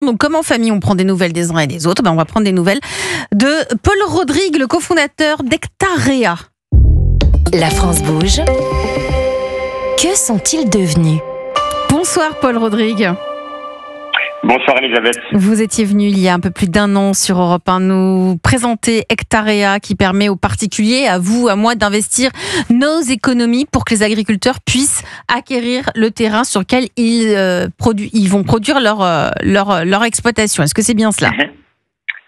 Donc, comme en famille, on prend des nouvelles des uns et des autres, on va prendre des nouvelles de Paul Rodrigue, le cofondateur d'Hectarea. La France bouge. Que sont-ils devenus ? Bonsoir Paul Rodrigue. Bonsoir Elisabeth. Vous étiez venu il y a un peu plus d'1 an sur Europe 1 nous présenter Hectarea qui permet aux particuliers, à vous, à moi, d'investir nos économies pour que les agriculteurs puissent acquérir le terrain sur lequel ils vont produire leur exploitation. Est-ce que c'est bien cela ?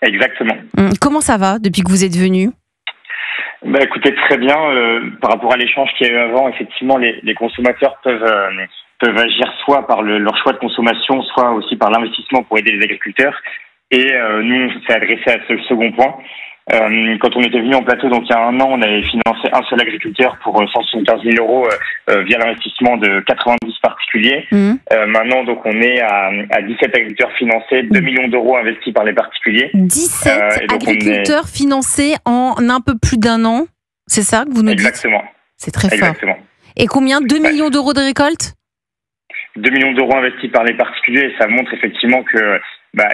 Exactement. Comment ça va depuis que vous êtes venu ? Écoutez, très bien. Par rapport à l'échange qu'il y a eu avant, effectivement, les consommateurs peuvent agir soit par leur choix de consommation, soit aussi par l'investissement pour aider les agriculteurs. Et nous, on s'est adressé à ce second point. Quand on était venu en plateau, donc il y a 1 an, on avait financé un seul agriculteur pour 175 000 euros via l'investissement de 90 particuliers. Maintenant, donc on est à 17 agriculteurs financés, 2 millions d'euros investis par les particuliers. 17 agriculteurs financés en un peu plus d'1 an, c'est ça que vous nous dites ? Exactement. C'est très fort. Exactement. Et combien ? 2 millions d'euros de récolte ? 2 millions d'euros investis par les particuliers, et ça montre effectivement que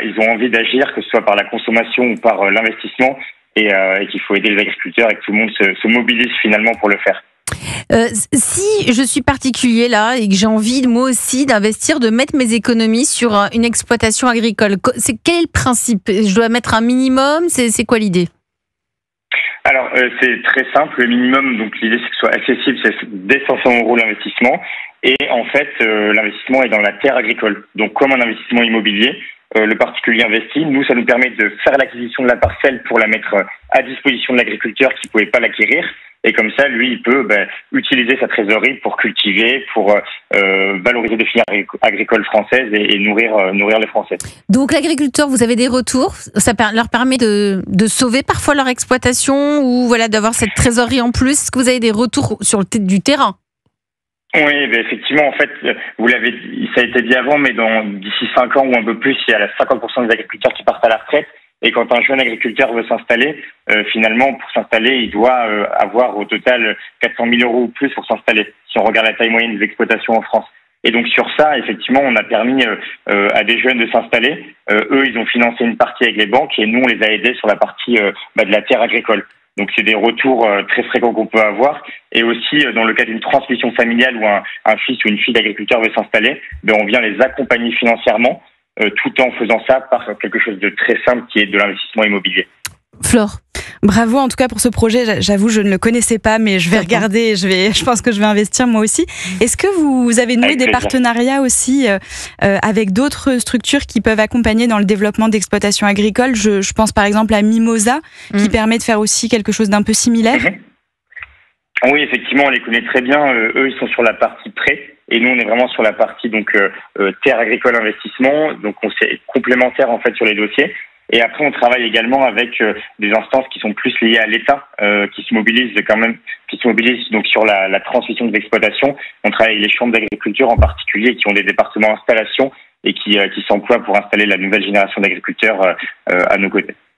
ils ont envie d'agir, que ce soit par la consommation ou par l'investissement, et qu'il faut aider les agriculteurs et que tout le monde se mobilise finalement pour le faire. Si je suis particulier là et que j'ai envie moi aussi d'investir, de mettre mes économies sur une exploitation agricole, quel est le principe ? Je dois mettre un minimum ? C'est quoi l'idée ? Alors, c'est très simple. Le minimum, donc l'idée c'est que ce soit accessible, c'est dès 500 euros l'investissement. Et en fait, l'investissement est dans la terre agricole. Donc, comme un investissement immobilier, le particulier investit. Nous, ça nous permet de faire l'acquisition de la parcelle pour la mettre à disposition de l'agriculteur qui ne pouvait pas l'acquérir. Et comme ça, lui, il peut utiliser sa trésorerie pour cultiver, pour valoriser des filières agricoles françaises et nourrir les Français. Donc l'agriculteur, vous avez des retours ? Ça leur permet de sauver parfois leur exploitation ou d'avoir cette trésorerie en plus ? Est-ce que vous avez des retours sur du terrain ? Oui, effectivement, en fait, ça a été dit avant, mais d'ici 5 ans ou un peu plus, il y a 50% des agriculteurs qui partent à la retraite. Et quand un jeune agriculteur veut s'installer, finalement, pour s'installer, il doit avoir au total 400 000 euros ou plus pour s'installer, si on regarde la taille moyenne des exploitations en France. Et donc sur ça, effectivement, on a permis à des jeunes de s'installer. Eux, ils ont financé une partie avec les banques et nous, on les a aidés sur la partie de la terre agricole. Donc c'est des retours très fréquents qu'on peut avoir. Et aussi, dans le cas d'une transmission familiale où un fils ou une fille d'agriculteur veut s'installer, on vient les accompagner financièrement, tout en faisant ça par quelque chose de très simple qui est de l'investissement immobilier. Flore. Bravo en tout cas pour ce projet, j'avoue je ne le connaissais pas mais je vais regarder, je pense que je vais investir moi aussi. Est-ce que vous avez noué des partenariats aussi avec d'autres structures qui peuvent accompagner dans le développement d'exploitations agricoles ? Je pense par exemple à Mimosa qui permet de faire aussi quelque chose d'un peu similaire. Oui, effectivement, on les connaît très bien. Eux, ils sont sur la partie prêt et nous, on est vraiment sur la partie terre agricole investissement. Donc, on c'est complémentaire en fait sur les dossiers. Et après, on travaille également avec des instances qui sont plus liées à l'État, qui se mobilisent donc sur la transmission de l'exploitation. On travaille avec les chambres d'agriculture en particulier, qui ont des départements installation et qui s'emploient pour installer la nouvelle génération d'agriculteurs à nos côtés.